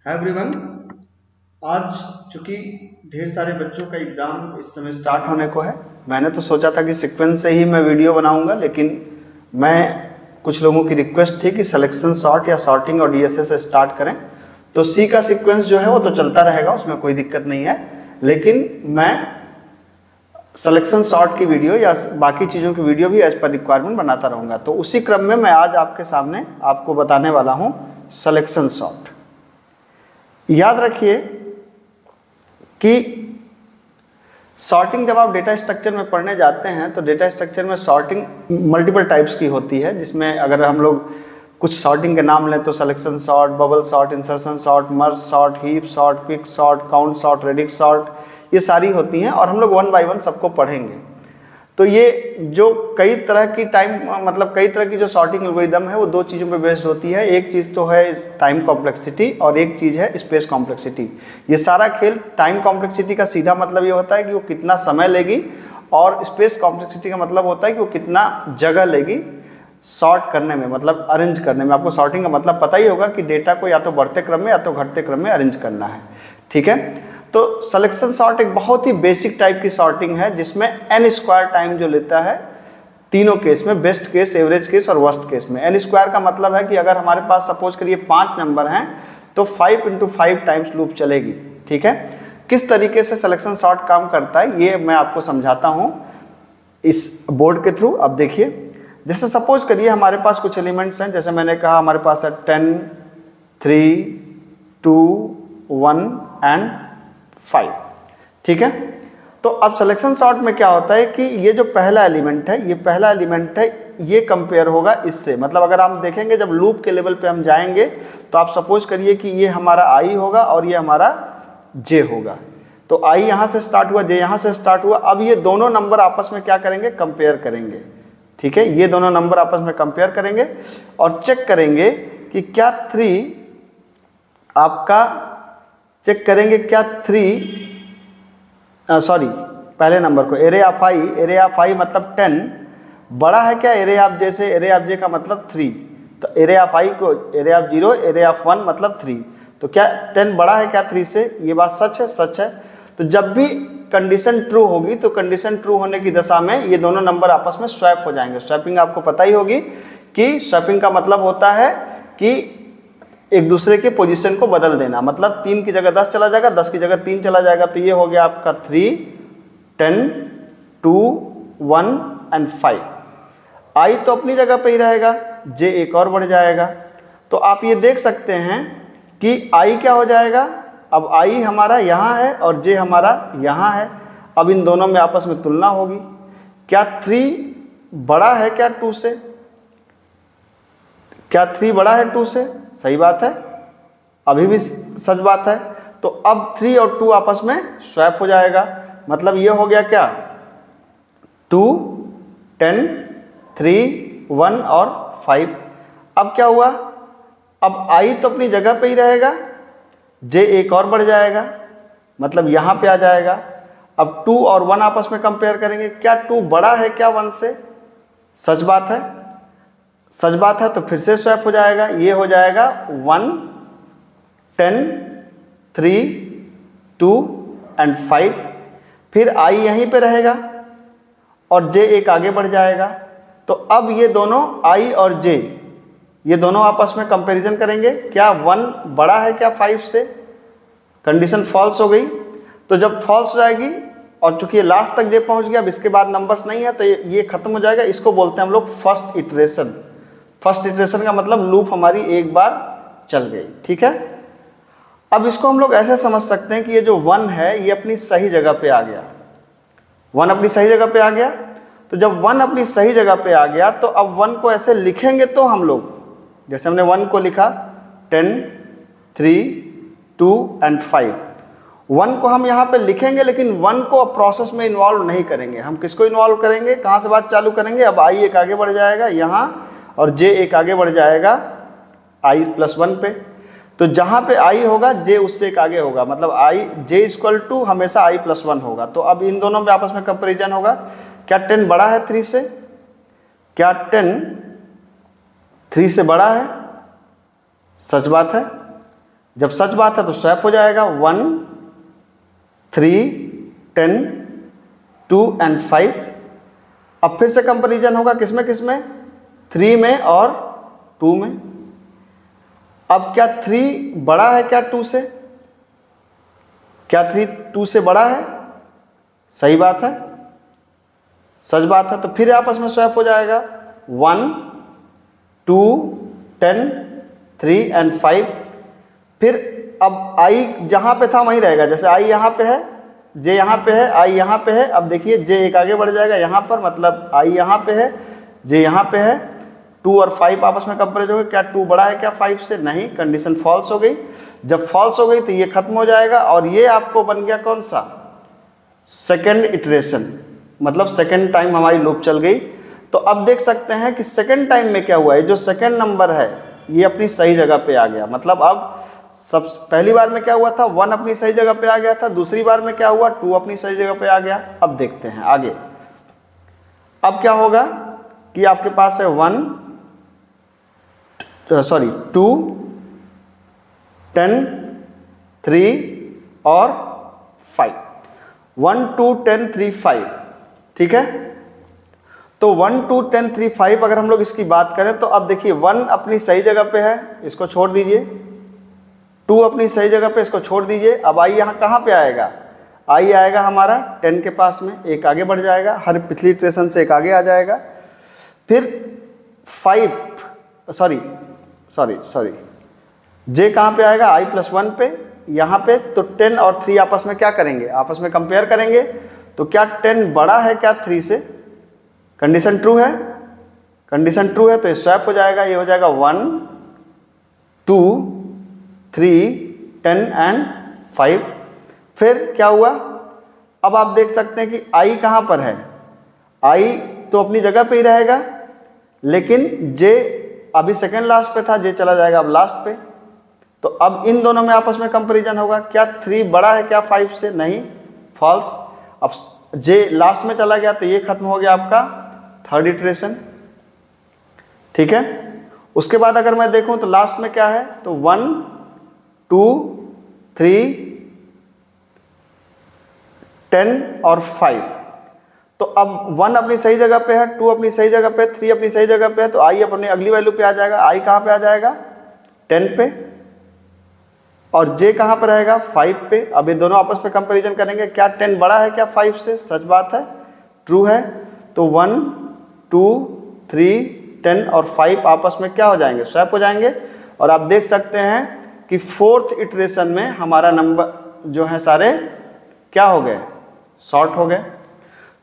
Hi everyone. आज चूंकि ढेर सारे बच्चों का एग्ज़ाम इस समय स्टार्ट होने को है, मैंने तो सोचा था कि सीक्वेंस से ही मैं वीडियो बनाऊंगा, लेकिन कुछ लोगों की रिक्वेस्ट थी कि सिलेक्शन सॉर्ट या सॉर्टिंग और डीएसए से स्टार्ट करें। तो सी का सीक्वेंस जो है वो तो चलता रहेगा, उसमें कोई दिक्कत नहीं है, लेकिन मैं सिलेक्शन सॉर्ट की वीडियो या बाकी चीज़ों की वीडियो भी एज पर रिक्वायरमेंट बनाता रहूँगा। तो उसी क्रम में मैं आज आपके सामने आपको बताने वाला हूँ सिलेक्शन सॉर्ट। याद रखिए कि सॉर्टिंग जब आप डेटा स्ट्रक्चर में पढ़ने जाते हैं तो डेटा स्ट्रक्चर में सॉर्टिंग मल्टीपल टाइप्स की होती है, जिसमें अगर हम लोग कुछ सॉर्टिंग के नाम लें तो selection sort, bubble sort, insertion sort, merge sort, heap sort, quick sort, count sort, radix sort, ये सारी होती हैं और हम लोग वन बाय वन सबको पढ़ेंगे। तो ये जो कई तरह की जो सॉर्टिंग एल्गोरिदम है वो दो चीज़ों पे बेस्ड होती है। एक चीज़ तो है टाइम कॉम्प्लेक्सिटी और एक चीज़ है स्पेस कॉम्प्लेक्सिटी। ये सारा खेल टाइम कॉम्प्लेक्सिटी का सीधा मतलब ये होता है कि वो कितना समय लेगी, और स्पेस कॉम्प्लेक्सिटी का मतलब होता है कि वो कितना जगह लेगी सॉर्ट करने में, मतलब अरेंज करने में। आपको सॉर्टिंग का मतलब पता ही होगा कि डेटा को या तो बढ़ते क्रम में या तो घटते क्रम में अरेंज करना है। ठीक है, तो सिलेक्शन सॉर्ट एक बहुत ही बेसिक टाइप की सॉर्टिंग है जिसमें n स्क्वायर टाइम जो लेता है तीनों केस में, बेस्ट केस, एवरेज केस और वर्स्ट केस में। n स्क्वायर का मतलब है कि अगर हमारे पास सपोज करिए 5 नंबर हैं तो 5 × 5 टाइम्स लूप चलेगी। ठीक है, किस तरीके से सिलेक्शन सॉर्ट काम करता है ये मैं आपको समझाता हूँ इस बोर्ड के थ्रू। अब देखिए, जैसे सपोज करिए हमारे पास कुछ एलिमेंट्स हैं, जैसे मैंने कहा हमारे पास है 10, 3, 2, 1 एंड 5। ठीक है, तो अब सिलेक्शन सॉर्ट में क्या होता है कि ये जो पहला एलिमेंट है ये कंपेयर होगा इससे। मतलब अगर हम देखेंगे जब लूप के लेवल पे हम जाएंगे तो आप सपोज करिए कि ये हमारा i होगा और ये हमारा j होगा। तो i यहाँ से स्टार्ट हुआ, j यहाँ से स्टार्ट हुआ। अब ये दोनों नंबर आपस में क्या करेंगे, कंपेयर करेंगे। ठीक है, ये दोनों नंबर आपस में कंपेयर करेंगे और चेक करेंगे कि क्या 3 आपका चेक करेंगे क्या 3 पहले नंबर को एरे ऑफ i मतलब 10 बड़ा है क्या एरे ऑफ j से। एरे ऑफ j का मतलब 3, तो एरे ऑफ i को एरे ऑफ 0, एरे ऑफ 1 मतलब 3। तो क्या 10 बड़ा है क्या 3 से, ये बात सच है, सच है। तो जब भी कंडीशन ट्रू होगी तो कंडीशन ट्रू होने की दशा में ये दोनों नंबर आपस में स्वैप हो जाएंगे। स्वैपिंग आपको पता ही होगी कि स्वैपिंग का मतलब होता है कि एक दूसरे के पोजीशन को बदल देना। मतलब 3 की जगह 10 चला जाएगा, 10 की जगह 3 चला जाएगा। तो ये हो गया आपका 3, 10, 2, 1 एंड 5। i तो अपनी जगह पे ही रहेगा, j एक और बढ़ जाएगा। तो आप ये देख सकते हैं कि i क्या हो जाएगा, अब i हमारा यहाँ है और j हमारा यहाँ है। अब इन दोनों में आपस में तुलना होगी। क्या 3 बड़ा है क्या 2 से, क्या 3 बड़ा है 2 से, सही बात है, अभी भी सच बात है। तो अब 3 और 2 आपस में स्वैप हो जाएगा। मतलब ये हो गया क्या 2, 10, 3, 1 और 5। अब क्या हुआ, अब i तो अपनी जगह पे ही रहेगा, j एक और बढ़ जाएगा, मतलब यहाँ पे आ जाएगा। अब 2 और 1 आपस में कंपेयर करेंगे, क्या 2 बड़ा है क्या 1 से, सच बात है, सच बात है। तो फिर से स्वैप हो जाएगा, ये हो जाएगा 1, 10, 3, 2 एंड 5। फिर i यहीं पे रहेगा और j एक आगे बढ़ जाएगा। तो अब ये दोनों i और j ये दोनों आपस में कंपैरिजन करेंगे, क्या 1 बड़ा है क्या 5 से, कंडीशन फॉल्स हो गई। तो जब फॉल्स हो जाएगी और चूंकि ये लास्ट तक j पहुंच गया, अब इसके बाद नंबर्स नहीं है तो ये खत्म हो जाएगा। इसको बोलते हैं हम लोग फर्स्ट इटरेशन। फर्स्ट इटरेशन का मतलब लूप हमारी एक बार चल गई। ठीक है, अब इसको हम लोग ऐसे समझ सकते हैं कि ये जो 1 है ये अपनी सही जगह पे आ गया। 1 अपनी सही जगह पे आ गया। तो जब 1 अपनी सही जगह पे आ गया तो अब 1 को ऐसे लिखेंगे तो हम लोग, जैसे हमने 1 को लिखा 10, 3, 2 एंड 5, 1 को हम यहाँ पे लिखेंगे, लेकिन 1 को अब प्रोसेस में इन्वॉल्व नहीं करेंगे। हम किसको इन्वॉल्व करेंगे, कहाँ से बात चालू करेंगे, अब i एक आगे बढ़ जाएगा यहाँ और j एक आगे बढ़ जाएगा i+1 पे। तो जहाँ पे i होगा j उससे एक आगे होगा, मतलब j = हमेशा i+1 होगा। तो अब इन दोनों में आपस में कंपेरिजन होगा। क्या 10 बड़ा है 3 से, क्या 10 3 से बड़ा है, सच बात है। जब सच बात है तो स्वैप हो जाएगा 1, 3, 10, 2 एंड 5। अब फिर से कंपैरिजन होगा किसमें किसमें, 3 में और 2 में। अब क्या 3 बड़ा है क्या 2 से, क्या 3 2 से बड़ा है, सही बात है, सच बात है, तो फिर आपस में स्वैप हो जाएगा 1, 2, 10, 3 एंड 5। फिर अब i जहाँ पे था वहीं रहेगा, जैसे i यहाँ पे है, j यहाँ पे है, i यहाँ पे है। अब देखिए j एक आगे बढ़ जाएगा यहाँ पर, मतलब i यहाँ पे है, j यहाँ पे है, 2 और 5 आपस में कंपेयर हो गए। क्या 2 बड़ा है क्या 5 से, नहीं, कंडीशन फॉल्स हो गई। जब फॉल्स हो गई तो ये खत्म हो जाएगा और ये आपको बन गया कौन सा, सेकेंड इटरेशन, मतलब सेकेंड टाइम हमारी लूप चल गई। तो अब देख सकते हैं कि सेकेंड टाइम में क्या हुआ है, जो सेकेंड नंबर है ये अपनी सही जगह पे आ गया। मतलब अब सब पहली बार में क्या हुआ था, 1 अपनी सही जगह पे आ गया था, दूसरी बार में क्या हुआ, 2 अपनी सही जगह पे आ गया। अब देखते हैं आगे, अब क्या होगा कि आपके पास है 2, 10, 3 और 5, 1, 2, 10, 3, 5, ठीक है। तो 1, 2, 10, 3, 5 अगर हम लोग इसकी बात करें तो अब देखिए 1 अपनी सही जगह पे है, इसको छोड़ दीजिए, 2 अपनी सही जगह पे, इसको छोड़ दीजिए। अब आई यहाँ कहाँ पे आएगा, आई आएगा हमारा 10 के पास में, एक आगे बढ़ जाएगा, हर पिछली इटरेशन से एक आगे आ जाएगा। फिर 5 सॉरी जे कहाँ पे आएगा, i+1 पे, यहाँ पे। तो 10 और 3 आपस में क्या करेंगे, आपस में कंपेयर करेंगे। तो क्या 10 बड़ा है क्या 3 से, कंडीशन ट्रू है, कंडीशन ट्रू है तो ये स्वैप हो जाएगा, ये हो जाएगा 1, 2, 3, 10 एंड 5। फिर क्या हुआ, अब आप देख सकते हैं कि i कहाँ पर है, i तो अपनी जगह पे ही रहेगा, लेकिन j अभी सेकेंड लास्ट पे था, j चला जाएगा अब लास्ट पे। तो अब इन दोनों में आपस में कंपैरिजन होगा, क्या 3 बड़ा है क्या 5 से, नहीं, फॉल्स। अब j लास्ट में चला गया तो ये खत्म हो गया आपका थर्ड इटरेशन, ठीक है। उसके बाद अगर मैं देखूं तो लास्ट में क्या है, तो 1, 2, 3, 10 और 5। तो अब 1 अपनी सही जगह पे है, 2 अपनी सही जगह पे, 3 अपनी सही जगह पे है, तो i अपनी अगली वैल्यू पे आ जाएगा। i कहाँ पे आ जाएगा, 10 पे, और j कहाँ पर रहेगा, 5 पे। अब ये दोनों आपस में कंपैरिजन करेंगे, क्या 10 बड़ा है क्या 5 से, सच बात है, ट्रू है। तो 1, 2, 3, 10 और 5 आपस में क्या हो जाएंगे, स्वैप हो जाएंगे। और आप देख सकते हैं कि फोर्थ इटरेशन में हमारा नंबर जो है सारे क्या हो गए, शॉर्ट हो गए।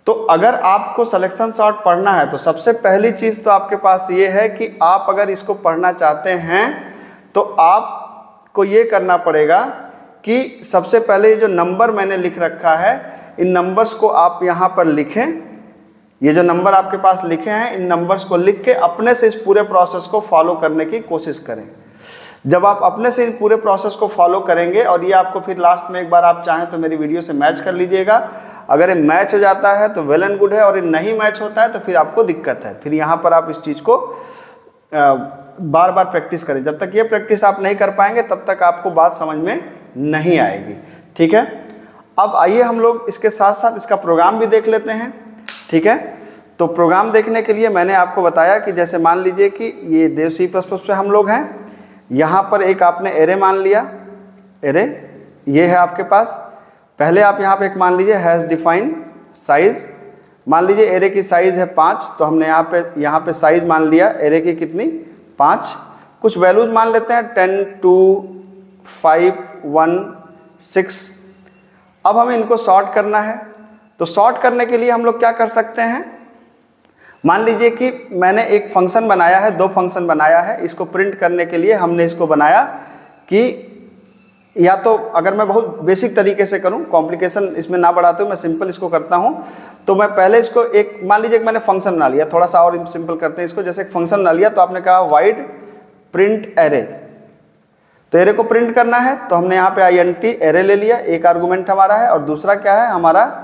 तो अगर आपको सिलेक्शन शॉर्ट पढ़ना है तो सबसे पहली चीज़ तो आपके पास ये है कि आप अगर इसको पढ़ना चाहते हैं तो आपको ये करना पड़ेगा कि सबसे पहले जो नंबर मैंने लिख रखा है, इन नंबर्स को आप यहाँ पर लिखें। ये जो नंबर आपके पास लिखे हैं, इन नंबर्स को लिख के अपने से इस पूरे प्रोसेस को फॉलो करने की कोशिश करें। जब आप अपने से इन पूरे प्रोसेस को फॉलो करेंगे और ये आपको फिर लास्ट में एक बार आप चाहें तो मेरी वीडियो से मैच कर लीजिएगा। अगर ये मैच हो जाता है तो वेल एंड गुड है, और ये नहीं मैच होता है तो फिर आपको दिक्कत है। फिर यहाँ पर आप इस चीज़ को बार बार प्रैक्टिस करें। जब तक ये प्रैक्टिस आप नहीं कर पाएंगे तब तक आपको बात समझ में नहीं आएगी, ठीक है। अब आइए हम लोग इसके साथ साथ इसका प्रोग्राम भी देख लेते हैं, ठीक है। तो प्रोग्राम देखने के लिए मैंने आपको बताया कि जैसे मान लीजिए कि ये देव C++ पे हम लोग हैं, यहाँ पर एक आपने एरे मान लिया, एरे ये है आपके पास। पहले आप यहाँ पे एक मान लीजिए हैश डिफाइन साइज़, मान लीजिए एरे की साइज़ है 5, तो हमने यहाँ पे साइज़ मान लिया एरे की कितनी, 5। कुछ वैल्यूज मान लेते हैं 10, 2, 5, 1, 6। अब हमें इनको सॉर्ट करना है, तो सॉर्ट करने के लिए हम लोग क्या कर सकते हैं, मान लीजिए कि मैंने एक फंक्शन बनाया है, 2 फंक्शन बनाया है। इसको प्रिंट करने के लिए हमने इसको बनाया कि या तो अगर मैं बहुत बेसिक तरीके से करूं, कॉम्प्लिकेशन इसमें ना बढ़ाते हुए मैं सिंपल इसको करता हूं, तो मैं पहले इसको एक मान लीजिए कि मैंने फंक्शन बना लिया, थोड़ा सा और सिंपल करते हैं इसको। जैसे एक फंक्शन बना लिया तो आपने कहा वाइड प्रिंट एरे, तो एरे को प्रिंट करना है तो हमने यहाँ पे int एरे ले लिया, एक आर्गूमेंट हमारा है, और दूसरा क्या है हमारा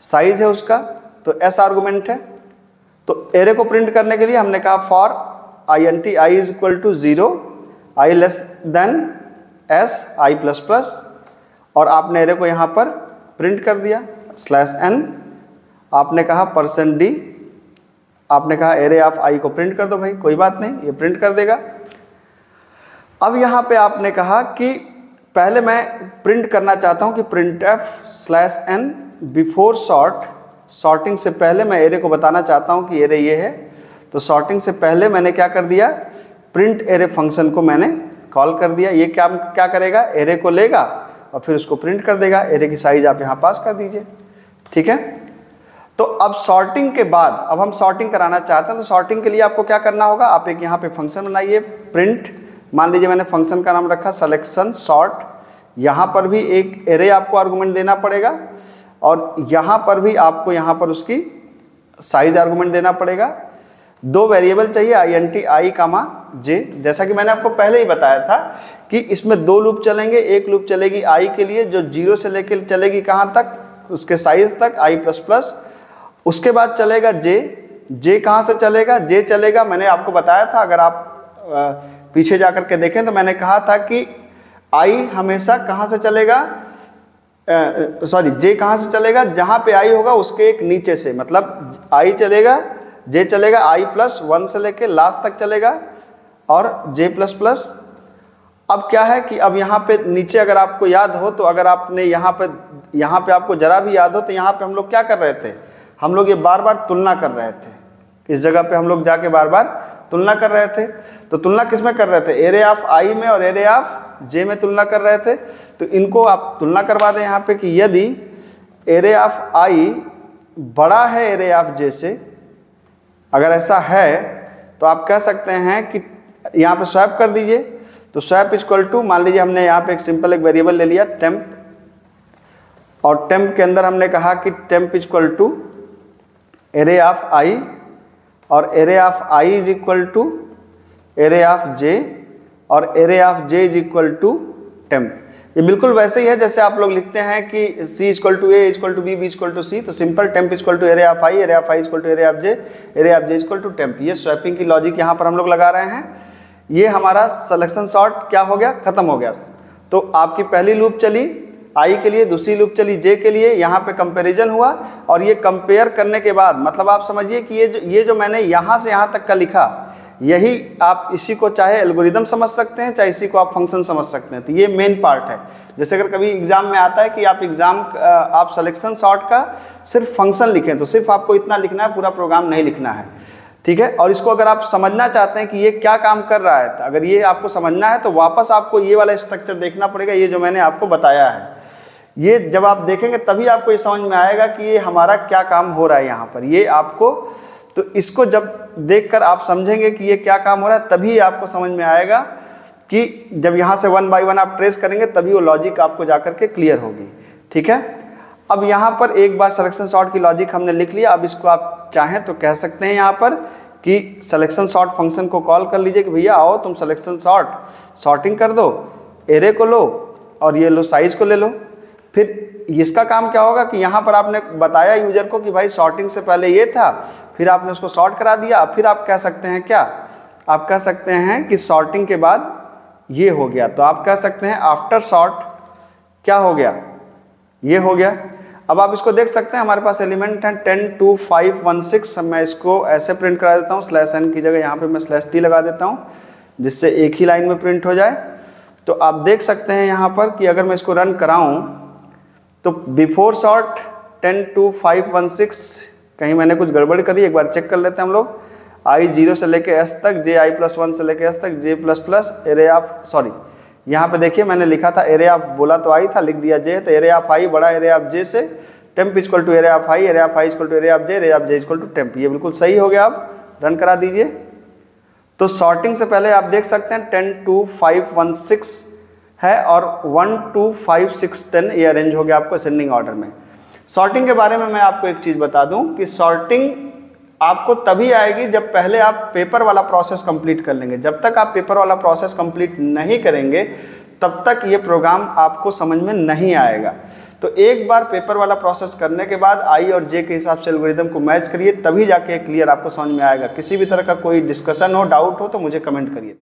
साइज है उसका, तो s आर्गूमेंट है। तो एरे को प्रिंट करने के लिए हमने कहा for int i = 0, i < S I plus plus, और आपने एरे को यहाँ पर प्रिंट कर दिया /n, आपने कहा %d, आपने कहा एरे ऑफ आई को प्रिंट कर दो भाई, कोई बात नहीं, ये प्रिंट कर देगा। अब यहाँ पे आपने कहा कि पहले मैं प्रिंट करना चाहता हूँ कि printf/n बिफोर सॉर्टिंग से पहले मैं एरे को बताना चाहता हूँ कि एरे ये है। तो सॉर्टिंग से पहले मैंने क्या कर दिया, प्रिंट एरे फंक्शन को मैंने कॉल कर दिया। ये क्या करेगा, एरे को लेगा और फिर उसको प्रिंट कर देगा। एरे की साइज आप यहाँ पास कर दीजिए, ठीक है। तो अब सॉर्टिंग के बाद, अब हम सॉर्टिंग कराना चाहते हैं, तो सॉर्टिंग के लिए आपको क्या करना होगा, आप एक यहाँ पे फंक्शन बनाइए प्रिंट, मान लीजिए मैंने फंक्शन का नाम रखा सिलेक्शन सॉर्ट। यहाँ पर भी एक एरे आपको आर्गुमेंट देना पड़ेगा और यहाँ पर भी आपको यहाँ पर उसकी साइज आर्गुमेंट देना पड़ेगा। 2 वेरिएबल चाहिए int i, j। जैसा कि मैंने आपको पहले ही बताया था कि इसमें 2 लूप चलेंगे। एक लूप चलेगी i के लिए जो 0 से लेकर चलेगी कहाँ तक, उसके साइज तक i++। उसके बाद चलेगा j कहाँ से चलेगा, j चलेगा, मैंने आपको बताया था, अगर आप पीछे जा कर के देखें तो मैंने कहा था कि i हमेशा कहाँ से चलेगा, j कहाँ से चलेगा, जहाँ पे i होगा उसके एक नीचे से, मतलब i चलेगा, j चलेगा i+1 से लेके लास्ट तक चलेगा और j++। अब क्या है कि अब यहाँ पे नीचे अगर आपको याद हो, तो अगर आपने यहाँ पे आपको जरा भी याद हो, तो यहाँ पे हम लोग क्या कर रहे थे, हम लोग ये बार बार तुलना कर रहे थे। इस जगह पे हम लोग जाके बार बार तुलना कर रहे थे। तो तुलना किस में कर रहे थे, एरे ऑफ आई में और एरे ऑफ जे में तुलना कर रहे थे। तो इनको आप तुलना करवा दें यहाँ पे कि यदि एरे ऑफ आई बड़ा है एरे ऑफ जे से, अगर ऐसा है तो आप कह सकते हैं कि यहाँ पे स्वैप कर दीजिए। तो स्वैप इक्वल टू, मान लीजिए हमने यहाँ पे एक सिंपल एक वेरिएबल ले लिया टेम्प, और टेम्प के अंदर हमने कहा कि temp equal to array of I, और array of I is equal to array of J, और array of J is equal to temp. ये बिल्कुल वैसे ही है जैसे आप लोग लिखते हैं कि c equal to A equal to B, B equal to C. तो simple temp equal to array of I equal to array of J equal to temp. ये स्वैपिंग की लॉजिक यहाँ पर हम लोग लगा रहे हैं। ये हमारा सिलेक्शन सॉर्ट क्या हो गया, खत्म हो गया। तो आपकी पहली लूप चली आई के लिए, दूसरी लूप चली जे के लिए, यहाँ पे कंपैरिजन हुआ, और ये कंपेयर करने के बाद मतलब आप समझिए कि ये जो मैंने यहाँ से यहाँ तक का लिखा, यही आप इसी को चाहे एल्गोरिदम समझ सकते हैं, चाहे इसी को आप फंक्शन समझ सकते हैं। तो ये मेन पार्ट है। जैसे अगर कभी एग्जाम में आता है कि आप सिलेक्शन सॉर्ट का सिर्फ फंक्शन लिखें, तो सिर्फ आपको इतना लिखना है, पूरा प्रोग्राम नहीं लिखना है, ठीक है। और इसको अगर आप समझना चाहते हैं कि ये क्या काम कर रहा है, तो अगर ये आपको समझना है तो वापस आपको ये वाला स्ट्रक्चर देखना पड़ेगा, ये जो मैंने आपको बताया है। ये जब आप देखेंगे तभी आपको ये समझ में आएगा कि ये हमारा क्या काम हो रहा है यहाँ पर। ये आपको, तो इसको जब देखकर आप समझेंगे कि ये क्या काम हो रहा है, तभी आपको समझ में आएगा कि जब यहाँ से 1 बाय 1 आप ट्रेस करेंगे तभी वो लॉजिक आपको जाकर के क्लियर होगी, ठीक है। अब यहाँ पर एक बार सिलेक्शन सॉर्ट की लॉजिक हमने लिख लिया। अब इसको आप चाहें तो कह सकते हैं यहाँ पर कि सिलेक्शन सॉर्ट फंक्शन को कॉल कर लीजिए कि भैया आओ तुम सिलेक्शन सॉर्टिंग कर दो, एरे को लो और ये लो साइज को ले लो। फिर इसका काम क्या होगा कि यहाँ पर आपने बताया यूजर को कि भाई सॉर्टिंग से पहले ये था, फिर आपने उसको सॉर्ट करा दिया। फिर आप कह सकते हैं क्या, आप कह सकते हैं कि सॉर्टिंग के बाद ये हो गया, तो आप कह सकते हैं आफ्टर सॉर्ट क्या हो गया, ये हो गया। अब आप इसको देख सकते हैं, हमारे पास एलिमेंट हैं 10 2 5 1 6। मैं इसको ऐसे प्रिंट करा देता हूँ, /n की जगह यहाँ पे मैं /t लगा देता हूँ, जिससे एक ही लाइन में प्रिंट हो जाए। तो आप देख सकते हैं यहाँ पर कि अगर मैं इसको रन कराऊँ तो बिफोर सॉर्ट 10 2 5 1 6, कहीं मैंने कुछ गड़बड़ करी, एक बार चेक कर लेते हैं हम लोग। i 0 से लेके s तक, j i+1 से लेके s तक, j++ एरे ऑफ, सॉरी यहाँ पे देखिए मैंने लिखा था एरे ऑफ, बोला तो i था, लिख दिया j। तो एरे ऑफ i बड़ा एरे ऑफ j से, temp equal to array of i equal to array of j equal to temp. ये बिल्कुल सही हो गया। आप रन करा दीजिए। तो सॉर्टिंग से पहले आप देख सकते हैं 10 2 5 1 6 है और 1 2 5 6 10 ये अरेंज हो गया आपको असेंडिंग ऑर्डर में। सॉर्टिंग के बारे में मैं आपको एक चीज़ बता दूं कि सॉर्टिंग आपको तभी आएगी जब पहले आप पेपर वाला प्रोसेस कंप्लीट कर लेंगे। जब तक आप पेपर वाला प्रोसेस कंप्लीट नहीं करेंगे तब तक ये प्रोग्राम आपको समझ में नहीं आएगा। तो एक बार पेपर वाला प्रोसेस करने के बाद आई और जे के हिसाब से एल्गोरिदम को मैच करिए, तभी जाके क्लियर आपको समझ में आएगा। किसी भी तरह का कोई डिस्कशन हो, डाउट हो तो मुझे कमेंट करिए।